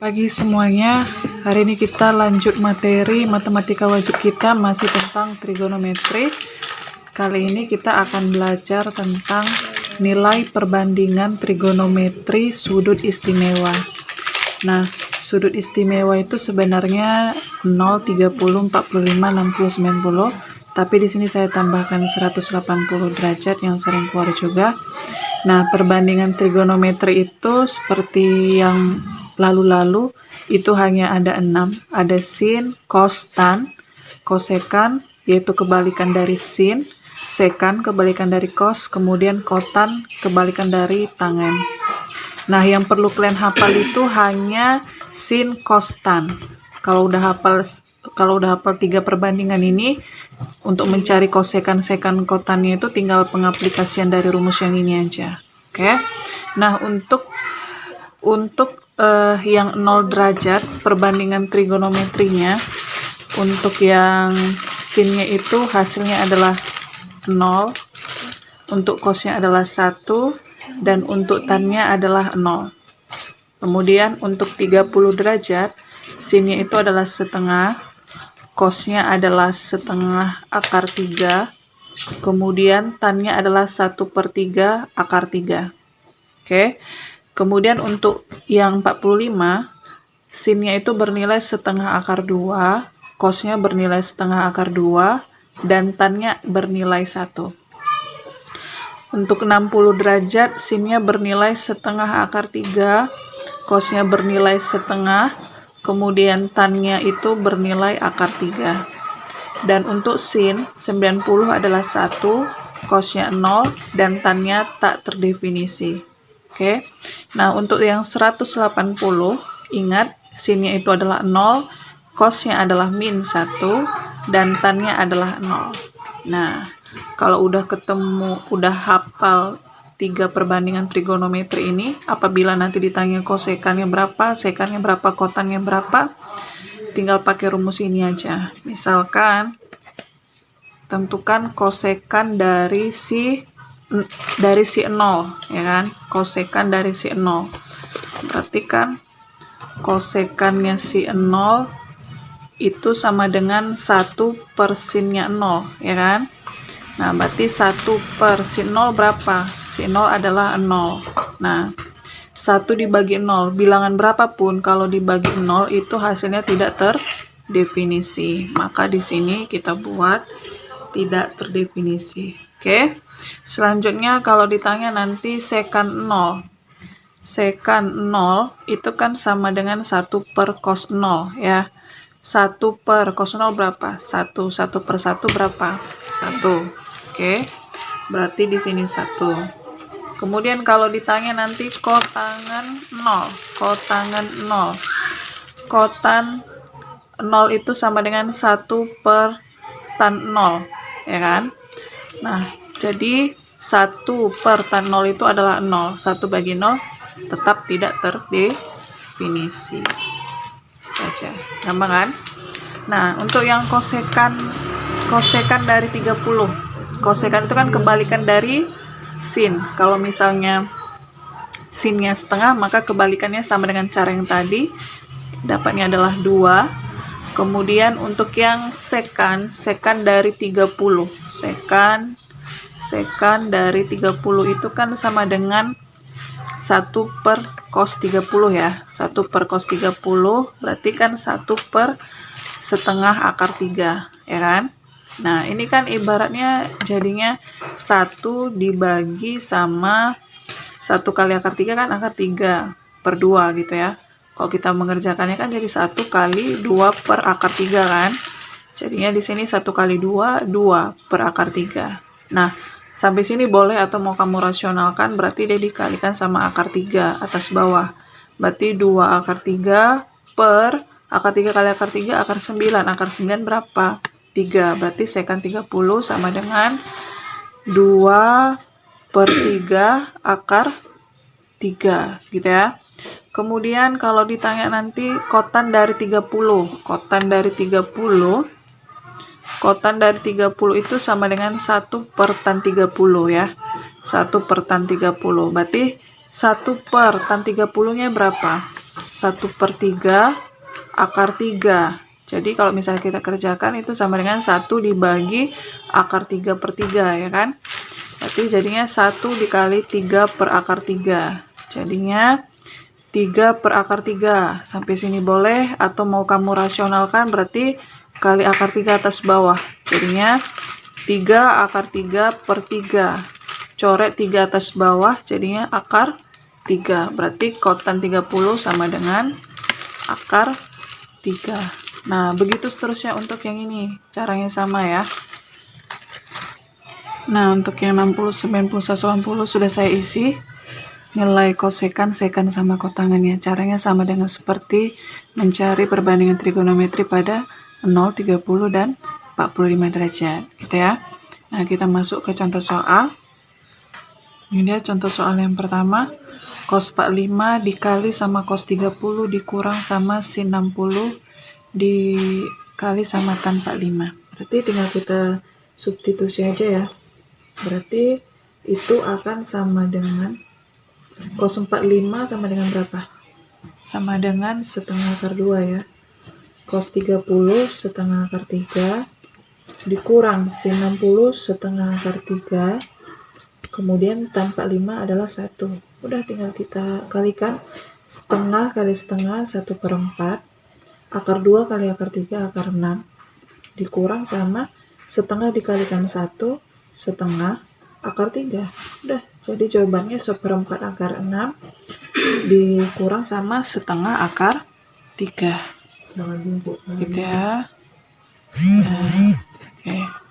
Pagi semuanya, hari ini kita lanjut materi matematika wajib kita masih tentang trigonometri. Kali ini kita akan belajar tentang nilai perbandingan trigonometri sudut istimewa. Nah, sudut istimewa itu sebenarnya 0, 30, 45, 60, 90, tapi di sini saya tambahkan 180 derajat yang sering keluar juga. Nah, perbandingan trigonometri itu seperti yang lalu-lalu itu hanya ada 6, ada sin, cos, tan, kosekan yaitu kebalikan dari sin, sekan kebalikan dari cos, kemudian kotan kebalikan dari tangen. Nah, yang perlu kalian hafal itu hanya sin, cos, tan. Kalau udah hafal 3 perbandingan ini, untuk mencari kosekan, sekan, kotannya itu tinggal pengaplikasian dari rumus yang ini aja. Oke. Nah, untuk yang 0 derajat perbandingan trigonometrinya, untuk yang sinnya itu hasilnya adalah 0, untuk cosnya adalah 1, dan untuk tannya adalah 0. Kemudian untuk 30 derajat, sinnya itu adalah setengah, cosnya adalah setengah akar 3, kemudian tannya adalah 1/3 akar 3. Oke. Kemudian untuk yang 45, sinnya itu bernilai setengah akar 2, cosnya bernilai setengah akar 2, dan tannya bernilai 1. Untuk 60 derajat, sinnya bernilai setengah akar 3, cosnya bernilai setengah, kemudian tannya itu bernilai akar 3. Dan untuk sin, 90 adalah 1, cosnya 0, dan tannya tak terdefinisi. Oke. Nah, untuk yang 180, ingat sinnya itu adalah 0, cosnya adalah min 1, dan tannya adalah 0. Nah, kalau udah hafal 3 perbandingan trigonometri ini, apabila nanti ditanya kosekannya berapa, sekannya berapa, kotannya berapa, tinggal pakai rumus ini aja. Misalkan, tentukan kosekan dari si 0, ya kan? Kosekan dari si 0. Berarti kan kosekannya si 0 itu sama dengan 1 per sinnya 0, ya kan? Nah, berarti 1 per sin 0 berapa? Si 0 adalah 0. Nah, 1 dibagi 0, bilangan berapapun kalau dibagi 0 itu hasilnya tidak terdefinisi. Maka di sini kita buat tidak terdefinisi. Oke. Selanjutnya kalau ditanya nanti sekan 0. Sekan 0 itu kan sama dengan 1 per cos 0 ya. 1 per cos 0 berapa? 1. 1 per 1 berapa? 1. Oke. Berarti di sini 1. Kemudian kalau ditanya nanti kotangan 0. Kotangan 0. Kotan 0 itu sama dengan 1 per tan 0. Ya kan? Nah, jadi 1 per tan 0 itu adalah 0. 1 bagi 0 tetap tidak terdefinisi. Aja. Gampang kan? Nah, untuk yang kosekan dari 30. Kosekan itu kan kebalikan dari sin. Kalau misalnya sinnya setengah, maka kebalikannya sama dengan cara yang tadi. Dapatnya adalah 2. Kemudian untuk yang sekan dari 30. Sekan dari 30 itu kan sama dengan 1 per cos 30 ya. 1 per cos 30 berarti kan 1 per setengah akar 3, ya kan? Nah, ini kan ibaratnya jadinya 1 dibagi sama 1 kali akar 3 kan akar 3 per 2 gitu ya. Kalau kita mengerjakannya kan jadi 1 kali 2 per akar 3 kan. Jadinya di sini 1 kali 2, 2 per akar 3. Nah, sampai sini boleh atau mau kamu rasionalkan, berarti dia dikalikan sama akar 3 atas bawah. Berarti 2 akar 3 per akar 3 kali akar 3, akar 9. Akar 9 berapa? 3. Berarti sekan 30 sama dengan 2 per 3 akar 3 gitu ya. Kemudian kalau ditanya nanti kotan dari 30. Kotan dari 30 itu sama dengan 1 per tan 30 ya. 1 per tan 30. Berarti 1 per tan 30-nya berapa? 1/3 akar 3. Jadi kalau misalnya kita kerjakan itu sama dengan 1 dibagi akar 3/3 ya kan. Berarti jadinya 1 dikali 3 per akar 3. Jadinya 3 per akar 3. Sampai sini boleh, atau mau kamu rasionalkan berarti kali akar 3 atas bawah. Jadinya 3 akar 3 per 3. Coret 3 atas bawah jadinya akar 3. Berarti kotan 30 sama dengan akar 3. Nah, begitu seterusnya untuk yang ini. Caranya sama ya. Nah, untuk yang 60, 90, 180 sudah saya isi nilai kosekan, sekan, sama kotangannya. Caranya sama dengan seperti mencari perbandingan trigonometri pada 0, 30, dan 45 derajat. Gitu ya. Nah, kita masuk ke contoh soal. Ini dia contoh soal yang pertama. Cos 45 dikali sama cos 30 dikurang sama sin 60 dikali sama tan 45. Berarti tinggal kita substitusi aja ya. Berarti itu akan sama dengan cos 45 sama dengan berapa? Sama dengan setengah akar 2 ya. Cos 30 setengah akar 3 dikurang sin 60 setengah akar 3. Kemudian tan 45 adalah 1. Udah tinggal kita kalikan. Setengah kali setengah 1/4. Akar 2 kali akar 3 akar 6. Dikurang sama setengah dikalikan 1 setengah akar 3. Udah, jadi jawabannya 1/4 akar 6 dikurang sama setengah akar 3. Gitu ya. Nah, oke.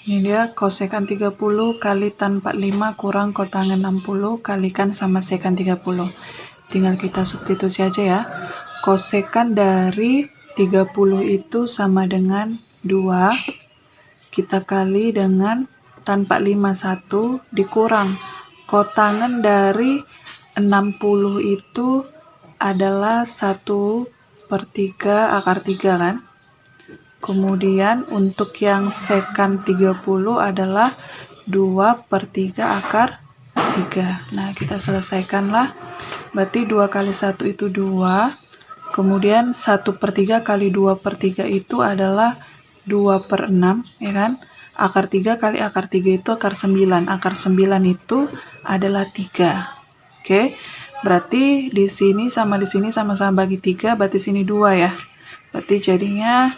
Ini dia kosekan 30 kali tan 45 kurang kotangan 60 kalikan sama sekan 30. Tinggal kita substitusi aja ya. Kosekan dari 30 itu sama dengan 2. Kita kali dengan tan 45 1 dikurang kotangan dari 60 itu adalah 1/3 akar 3 kan. Kemudian untuk yang sekan 30 adalah 2/3 akar 3. Nah, kita selesaikanlah. Berarti 2 kali 1 itu 2. Kemudian 1/3 kali 2/3 itu adalah 2/6, ya kan? Akar 3 kali akar 3 itu akar 9. Akar 9 itu adalah 3. Oke. Berarti di sini sama di sini sama-sama bagi 3, berarti sini 2 ya. Berarti jadinya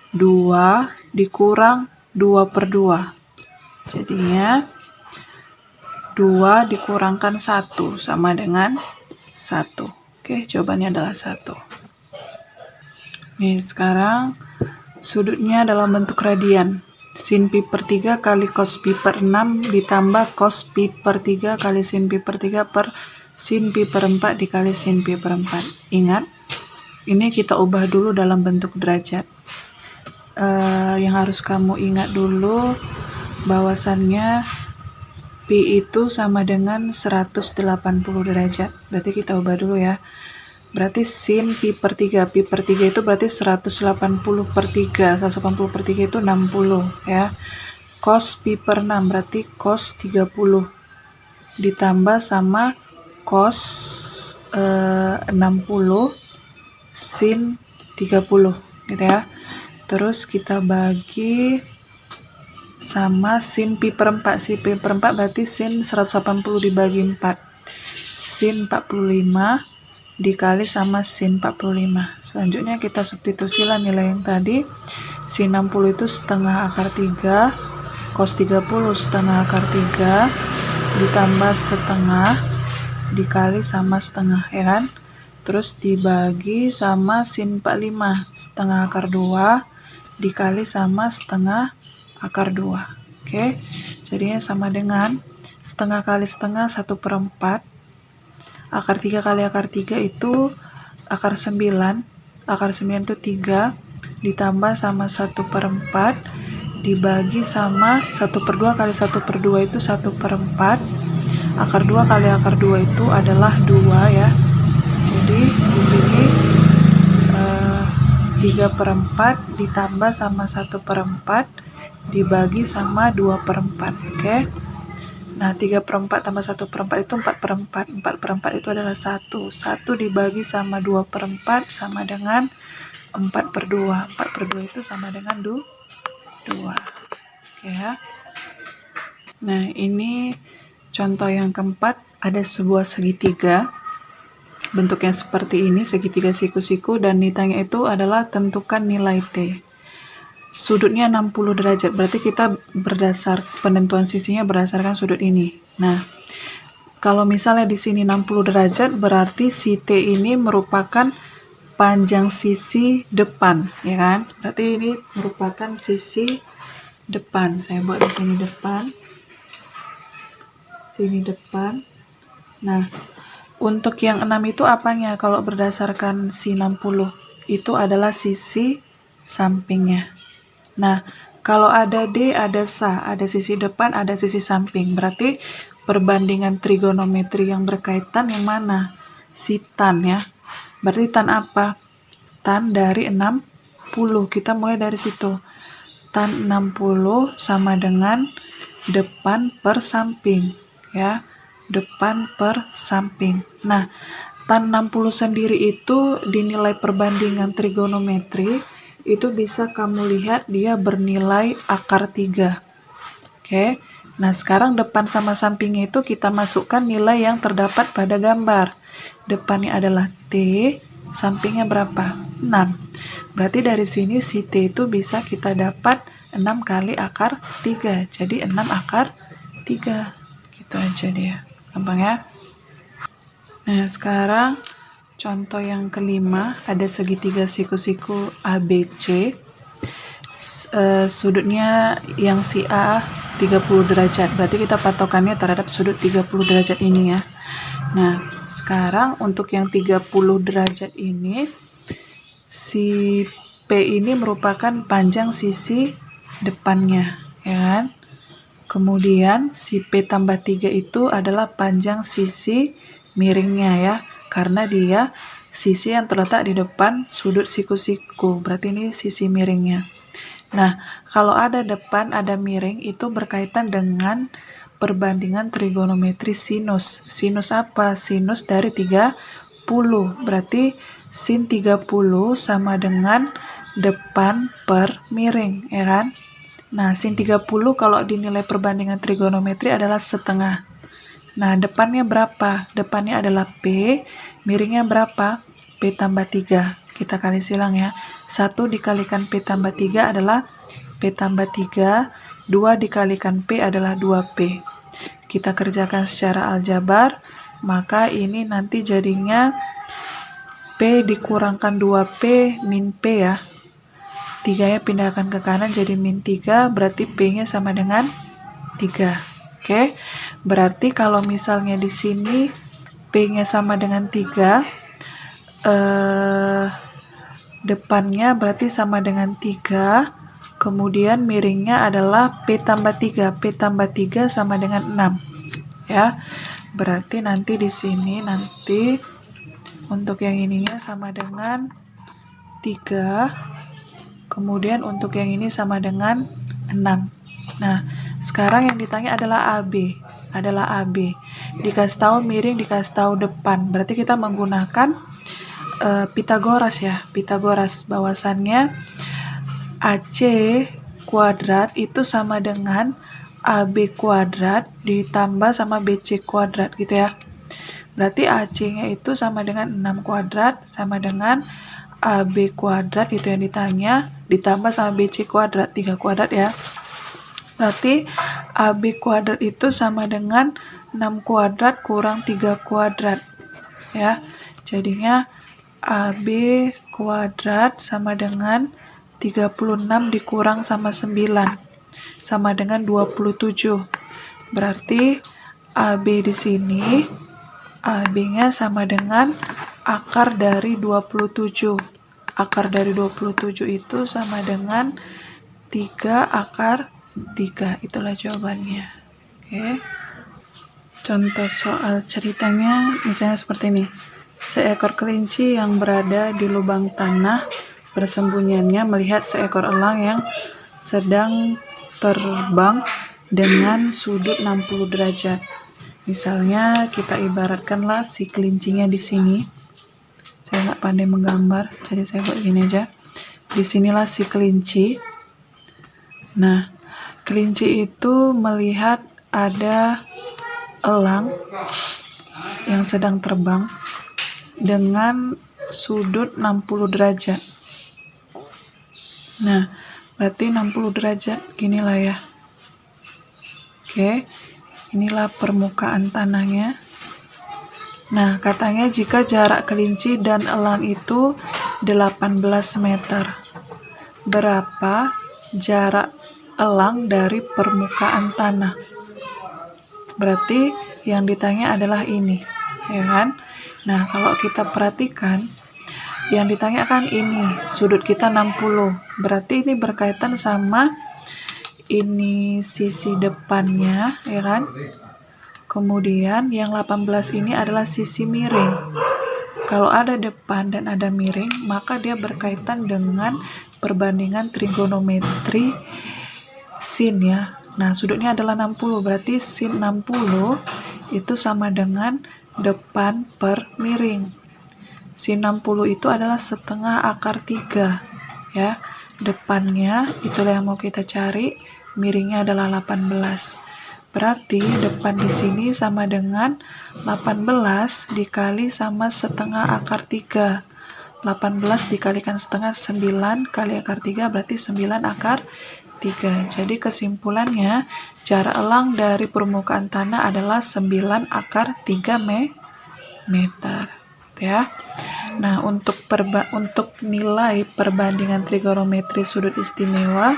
2 dikurang 2/2. Jadinya 2 dikurangkan 1 sama dengan 1. Oke, jawabannya adalah 1. Nih, sekarang sudutnya dalam bentuk radian. Sin pi per 3 kali cos pi per 6 ditambah cos pi per 3 kali sin pi per 3 per sin pi per 4 dikali sin pi per 4. Ingat, ini kita ubah dulu dalam bentuk derajat. Yang harus kamu ingat dulu bahwasannya pi itu sama dengan 180 derajat. Berarti kita ubah dulu ya. Berarti sin pi per 3. Pi per 3 itu berarti 180/3. 180/3 itu 60 ya. Cos pi per 6 berarti cos 30 ditambah sama cos 60 sin 30 gitu ya. Terus kita bagi sama sin pi per 4. Sin pi per 4 berarti sin 180 dibagi 4. Sin 45 dikali sama sin 45. Selanjutnya kita substitusilah nilai yang tadi. Sin 60 itu setengah akar 3, cos 30 setengah akar 3, ditambah setengah dikali sama setengah, ya kan? Terus dibagi sama sin 45, setengah akar 2 dikali sama setengah akar 2. Oke, jadinya sama dengan setengah kali setengah 1/4. Akar 3 kali akar 3 itu akar 9. Akar 9 itu 3 ditambah sama 1/4 dibagi sama 1/2 kali 1/2 itu 1/4. Akar 2 kali akar 2 itu adalah 2 ya. Jadi di sini 3/4 ditambah sama 1/4 dibagi sama 2/4. Oke. Nah, 3/4 tambah 1/4 itu 4/4. 4/4 itu adalah 1. 1 dibagi sama 2/4 sama dengan 4/2. 4/2 itu sama dengan 2. Oke ya. Nah, ini contoh yang keempat, ada sebuah segitiga. Bentuknya seperti ini, segitiga siku-siku, dan ditanya itu adalah tentukan nilai T. Sudutnya 60 derajat, berarti kita penentuan sisinya berdasarkan sudut ini. Nah, kalau misalnya di sini 60 derajat, berarti si T ini merupakan panjang sisi depan, ya kan? Berarti ini merupakan sisi depan. Saya buat di sini depan. Sini depan. Nah, untuk yang 6 itu apanya? Kalau berdasarkan si 60, itu adalah sisi sampingnya. Nah, kalau ada D, ada SA, ada sisi depan, ada sisi samping. Berarti perbandingan trigonometri yang berkaitan yang mana? Si tan ya. Berarti tan apa? Tan dari 60. Kita mulai dari situ. Tan 60 sama dengan depan per samping. Ya, depan per samping. Nah, tan 60 sendiri itu dinilai perbandingan trigonometri, itu bisa kamu lihat dia bernilai akar 3. Oke. Nah, sekarang depan sama sampingnya itu kita masukkan nilai yang terdapat pada gambar. Depannya adalah T, sampingnya berapa? 6. Berarti dari sini si T itu bisa kita dapat 6 kali akar 3. Jadi 6 akar 3. Gitu aja dia. Gampang ya? Nah, sekarang contoh yang kelima, ada segitiga siku-siku ABC. Sudutnya yang si A 30 derajat. Berarti kita patokannya terhadap sudut 30 derajat ini ya. Nah, sekarang untuk yang 30 derajat ini, si P ini merupakan panjang sisi depannya, ya kan? Kemudian si P tambah 3 itu adalah panjang sisi miringnya ya, karena dia sisi yang terletak di depan sudut siku-siku, berarti ini sisi miringnya. Nah, kalau ada depan, ada miring, itu berkaitan dengan perbandingan trigonometri sinus. Sinus apa? Sinus dari 30, berarti sin 30 sama dengan depan per miring, ya kan? Nah, sin 30 kalau dinilai perbandingan trigonometri adalah setengah. Nah, depannya berapa? Depannya adalah P, miringnya berapa? P tambah 3. Kita kali silang ya. 1 dikalikan P tambah 3 adalah P tambah 3. 2 dikalikan P adalah 2P. Kita kerjakan secara aljabar, maka ini nanti jadinya P dikurangkan 2P min P ya. 3-nya pindahkan ke kanan jadi min 3, berarti P-nya sama dengan 3. Oke, berarti kalau misalnya di sini P-nya sama dengan 3, depannya berarti sama dengan 3, kemudian miringnya adalah P tambah 3. P tambah 3 sama dengan 6. Ya, berarti nanti di sini nanti untuk yang ininya sama dengan 3. Kemudian untuk yang ini sama dengan 6. Nah, sekarang yang ditanya adalah AB. Dikasih tahu miring, dikasih tahu depan. Berarti kita menggunakan Pitagoras ya. Pitagoras bahwasannya AC kuadrat itu sama dengan AB kuadrat ditambah sama BC kuadrat gitu ya. Berarti AC-nya itu sama dengan 6 kuadrat sama dengan AB kuadrat itu yang ditanya, ditambah sama BC kuadrat, 3 kuadrat ya. Berarti AB kuadrat itu sama dengan 6 kuadrat kurang 3 kuadrat. Ya, jadinya AB kuadrat sama dengan 36 dikurang sama 9. Sama dengan 27. Berarti AB di sini, AB-nya sama dengan akar dari 27. Akar dari 27 itu sama dengan 3 akar 3. Itulah jawabannya. Oke. Contoh soal ceritanya misalnya seperti ini. Seekor kelinci yang berada di lubang tanah bersembunyiannya melihat seekor elang yang sedang terbang dengan sudut 60 derajat. Misalnya kita ibaratkanlah si kelincinya di sini. Saya nggak pandai menggambar, jadi saya buat gini aja. Di sinilah si kelinci. Nah, kelinci itu melihat ada elang yang sedang terbang dengan sudut 60 derajat. Nah, berarti 60 derajat ginilah ya. Oke, inilah permukaan tanahnya. Nah, katanya jika jarak kelinci dan elang itu 18 meter. Berapa jarak elang dari permukaan tanah? Berarti yang ditanya adalah ini, ya kan? Nah, kalau kita perhatikan, yang ditanyakan ini, sudut kita 60. Berarti ini berkaitan sama ini sisi depannya, ya kan? Kemudian yang 18 ini adalah sisi miring. Kalau ada depan dan ada miring, maka dia berkaitan dengan perbandingan trigonometri sin ya. Nah, sudutnya adalah 60, berarti sin 60 itu sama dengan depan per miring. Sin 60 itu adalah setengah akar 3 ya. Depannya itulah yang mau kita cari, miringnya adalah 18. Berarti depan di sini sama dengan 18 dikali sama setengah akar 3. 18 dikalikan setengah 9 kali akar 3 berarti 9 akar 3. Jadi kesimpulannya jarak elang dari permukaan tanah adalah 9 akar 3 meter ya. Nah, untuk nilai perbandingan trigonometri sudut istimewa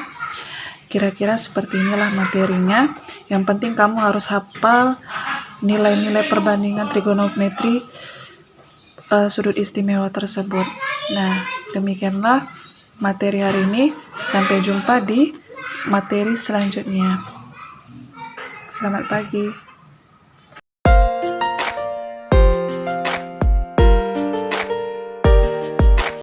kira-kira seperti inilah materinya. Yang penting kamu harus hafal nilai-nilai perbandingan trigonometri sudut istimewa tersebut. Nah, demikianlah materi hari ini. Sampai jumpa di materi selanjutnya. Selamat pagi.